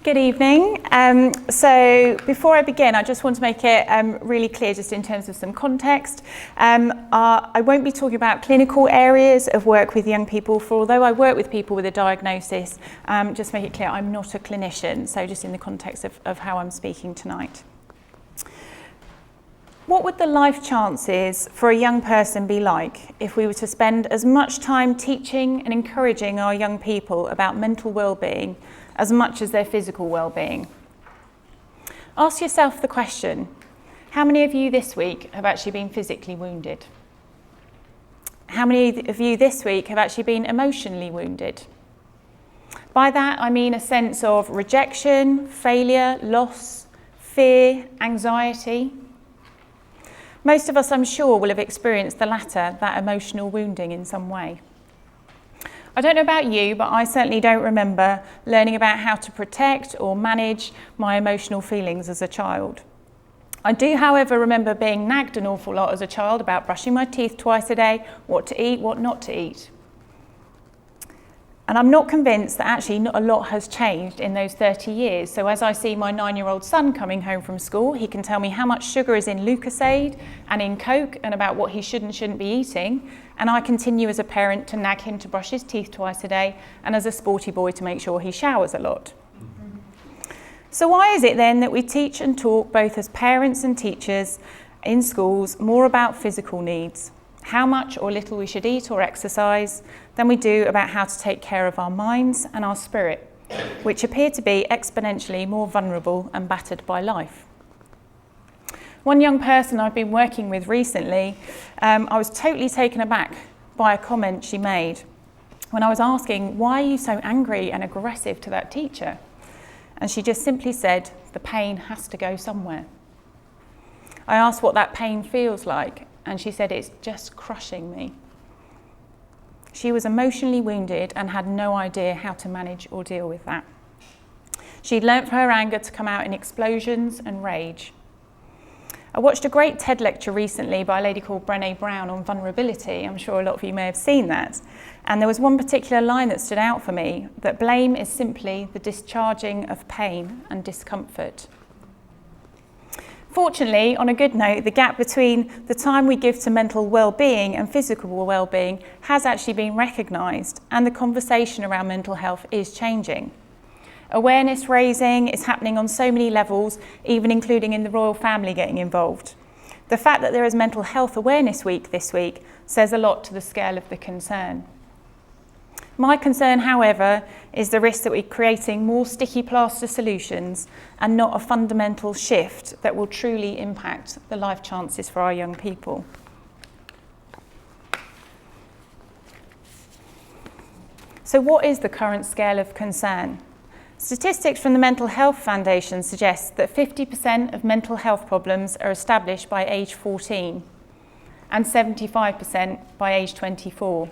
Good evening. So before I begin, I just want to make it really clear just in terms of some context. I won't be talking about clinical areas of work with young people, for although I work with people with a diagnosis, just make it clear I'm not a clinician, so just in the context of how I'm speaking tonight. What would the life chances for a young person be like if we were to spend as much time teaching and encouraging our young people about mental well-being as much as their physical well-being? Ask yourself the question, how many of you this week have actually been physically wounded? How many of you this week have actually been emotionally wounded? By that I mean a sense of rejection, failure, loss, fear, anxiety. Most of us, I'm sure, will have experienced the latter, that emotional wounding in some way. I don't know about you, but I certainly don't remember learning about how to protect or manage my emotional feelings as a child. I do, however, remember being nagged an awful lot as a child about brushing my teeth twice a day, what to eat, what not to eat. And I'm not convinced that actually not a lot has changed in those 30 years. So as I see my 9-year-old son coming home from school, he can tell me how much sugar is in Lucozade and in Coke and about what he should and shouldn't be eating. And I continue as a parent to nag him to brush his teeth twice a day and as a sporty boy to make sure he showers a lot. So why is it then that we teach and talk both as parents and teachers in schools more about physical needs, how much or little we should eat or exercise, than we do about how to take care of our minds and our spirit, which appear to be exponentially more vulnerable and battered by life? One young person I've been working with recently, I was totally taken aback by a comment she made when I was asking, why are you so angry and aggressive to that teacher? And she just simply said, the pain has to go somewhere. I asked what that pain feels like, and she said, it's just crushing me. She was emotionally wounded and had no idea how to manage or deal with that. She'd learnt for her anger to come out in explosions and rage. I watched a great TED lecture recently by a lady called Brené Brown on vulnerability. I'm sure a lot of you may have seen that. And there was one particular line that stood out for me, that blame is simply the discharging of pain and discomfort. Fortunately, on a good note, the gap between the time we give to mental well-being and physical well-being has actually been recognised, and the conversation around mental health is changing. Awareness raising is happening on so many levels, even including in the royal family getting involved. The fact that there is Mental Health Awareness Week this week says a lot to the scale of the concern. My concern, however, is the risk that we're creating more sticky plaster solutions and not a fundamental shift that will truly impact the life chances for our young people. So what is the current scale of concern? Statistics from the Mental Health Foundation suggest that 50% of mental health problems are established by age 14 and 75% by age 24.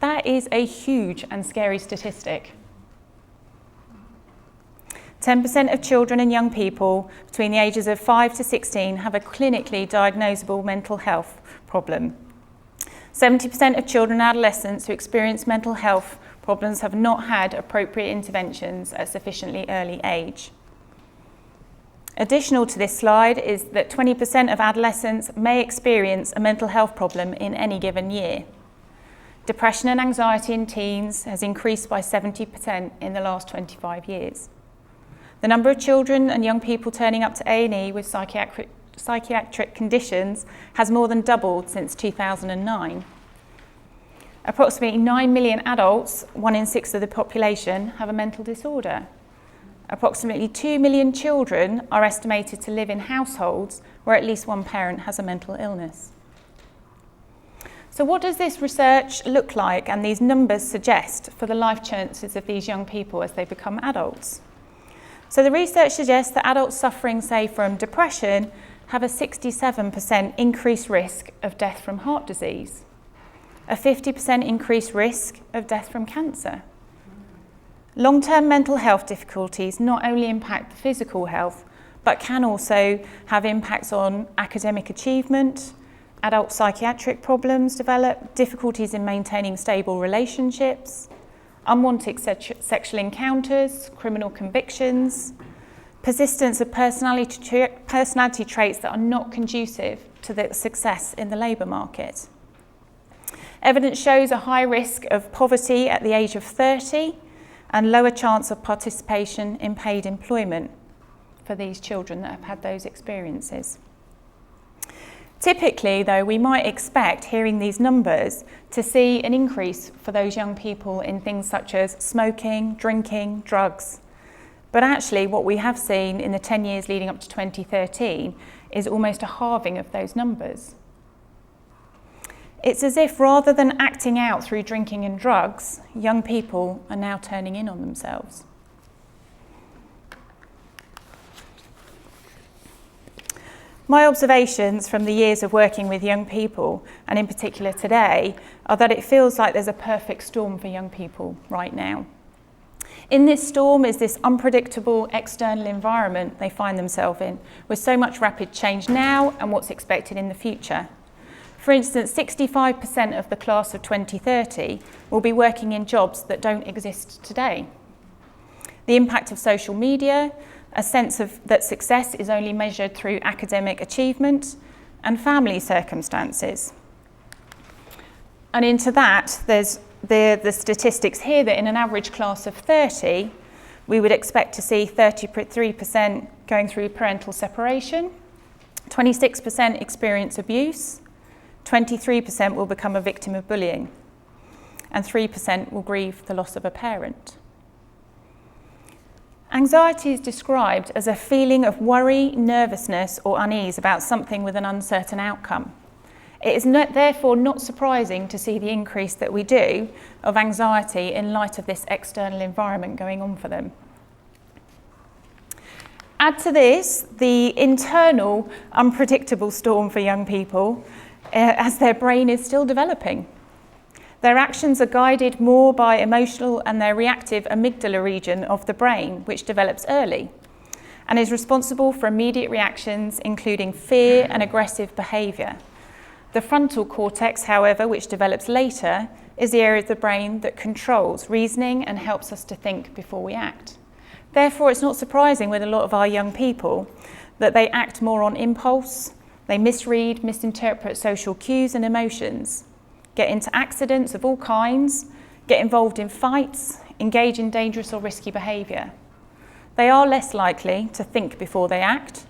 That is a huge and scary statistic. 10% of children and young people between the ages of 5 to 16 have a clinically diagnosable mental health problem. 70% of children and adolescents who experience mental health problems have not had appropriate interventions at sufficiently early age. Additional to this slide is that 20% of adolescents may experience a mental health problem in any given year. Depression and anxiety in teens has increased by 70% in the last 25 years. The number of children and young people turning up to A&E with psychiatric conditions has more than doubled since 2009. Approximately 9 million adults, 1 in 6 of the population, have a mental disorder. Approximately 2 million children are estimated to live in households where at least one parent has a mental illness. So what does this research look like and these numbers suggest for the life chances of these young people as they become adults? So the research suggests that adults suffering, say, from depression have a 67% increased risk of death from heart disease, a 50% increased risk of death from cancer. Long-term mental health difficulties not only impact the physical health, but can also have impacts on academic achievement. Adult psychiatric problems develop, difficulties in maintaining stable relationships, unwanted sexual encounters, criminal convictions, persistence of personality traits that are not conducive to the success in the labour market. Evidence shows a high risk of poverty at the age of 30 and lower chance of participation in paid employment for these children that have had those experiences. Typically, though, we might expect, hearing these numbers, to see an increase for those young people in things such as smoking, drinking, drugs. But actually, what we have seen in the 10 years leading up to 2013 is almost a halving of those numbers. It's as if rather than acting out through drinking and drugs, young people are now turning in on themselves. My observations from the years of working with young people, and in particular today, are that it feels like there's a perfect storm for young people right now. In this storm is this unpredictable external environment they find themselves in, with so much rapid change now and what's expected in the future. For instance, 65% of the class of 2030 will be working in jobs that don't exist today. The impact of social media, a sense of that success is only measured through academic achievement, and family circumstances. And into that, there's the statistics here that in an average class of 30, we would expect to see 33% going through parental separation, 26% experience abuse, 23% will become a victim of bullying, and 3% will grieve the loss of a parent. Anxiety is described as a feeling of worry, nervousness, or unease about something with an uncertain outcome. It is therefore not surprising to see the increase that we do of anxiety in light of this external environment going on for them. Add to this the internal unpredictable storm for young people as their brain is still developing. Their actions are guided more by emotional and their reactive amygdala region of the brain, which develops early and is responsible for immediate reactions, including fear and aggressive behaviour. The frontal cortex, however, which develops later, is the area of the brain that controls reasoning and helps us to think before we act. Therefore, it's not surprising with a lot of our young people that they act more on impulse, they misread, misinterpret social cues and emotions, get into accidents of all kinds, get involved in fights, engage in dangerous or risky behaviour. They are less likely to think before they act,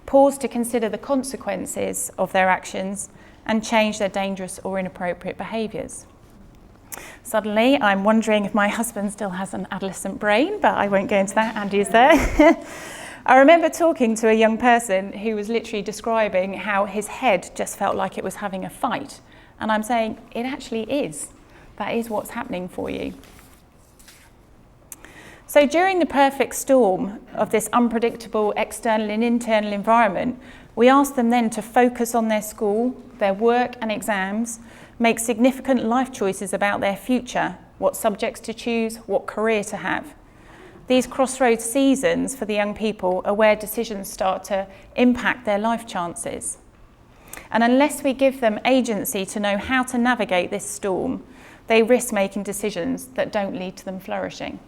pause to consider the consequences of their actions, and change their dangerous or inappropriate behaviours. Suddenly, I'm wondering if my husband still has an adolescent brain, but I won't go into that. Andy is there. I remember talking to a young person who was literally describing how his head just felt like it was having a fight. And I'm saying, it actually is. That is what's happening for you. So during the perfect storm of this unpredictable external and internal environment, we ask them then to focus on their school, their work and exams, make significant life choices about their future, what subjects to choose, what career to have. These crossroads seasons for the young people are where decisions start to impact their life chances. And unless we give them agency to know how to navigate this storm, they risk making decisions that don't lead to them flourishing.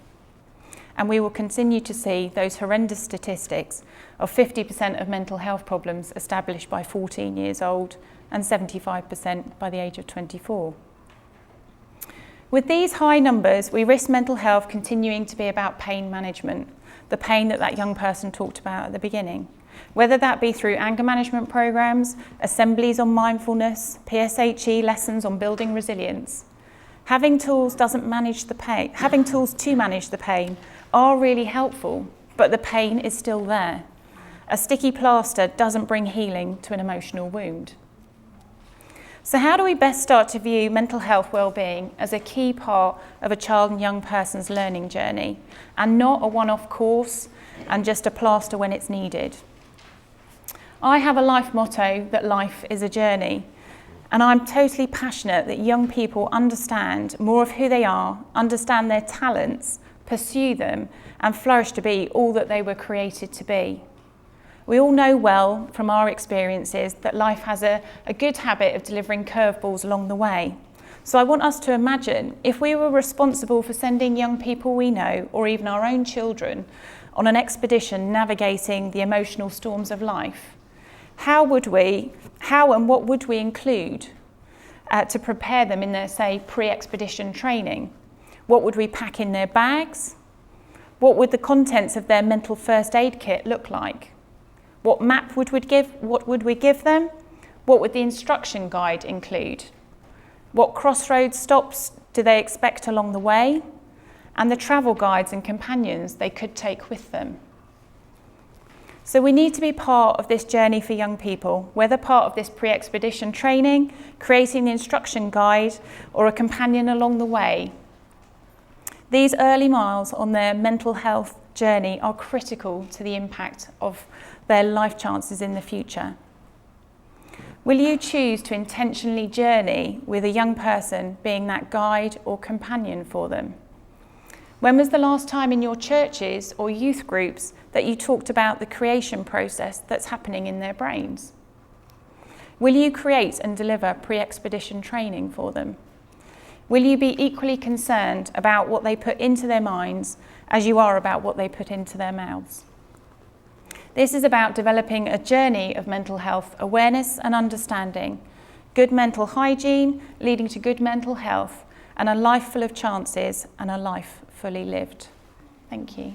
And we will continue to see those horrendous statistics of 50% of mental health problems established by 14 years old and 75% by the age of 24. With these high numbers, we risk mental health continuing to be about pain management, the pain that young person talked about at the beginning, whether that be through anger management programs, assemblies on mindfulness, PSHE lessons on building resilience. Having tools to manage the pain are really helpful, but the pain is still there. A sticky plaster doesn't bring healing to an emotional wound. So how do we best start to view mental health well-being as a key part of a child and young person's learning journey, and not a one-off course and just a plaster when it's needed? I have a life motto that life is a journey, and I'm totally passionate that young people understand more of who they are, understand their talents, pursue them, and flourish to be all that they were created to be. We all know well from our experiences that life has a good habit of delivering curveballs along the way. So I want us to imagine if we were responsible for sending young people we know, or even our own children, on an expedition navigating the emotional storms of life, how and what would we include to prepare them in their, say, pre-expedition training? What would we pack in their bags? What would the contents of their mental first aid kit look like? What map would we give them? What would the instruction guide include? What crossroads stops do they expect along the way? And the travel guides and companions they could take with them. So we need to be part of this journey for young people, whether part of this pre-expedition training, creating the instruction guide, or a companion along the way. These early miles on their mental health journey are critical to the impact of their life chances in the future. Will you choose to intentionally journey with a young person being that guide or companion for them? When was the last time in your churches or youth groups that you talked about the creation process that's happening in their brains? Will you create and deliver pre-expedition training for them? Will you be equally concerned about what they put into their minds as you are about what they put into their mouths? This is about developing a journey of mental health awareness and understanding, good mental hygiene leading to good mental health, and a life full of chances and a life fully lived. Thank you.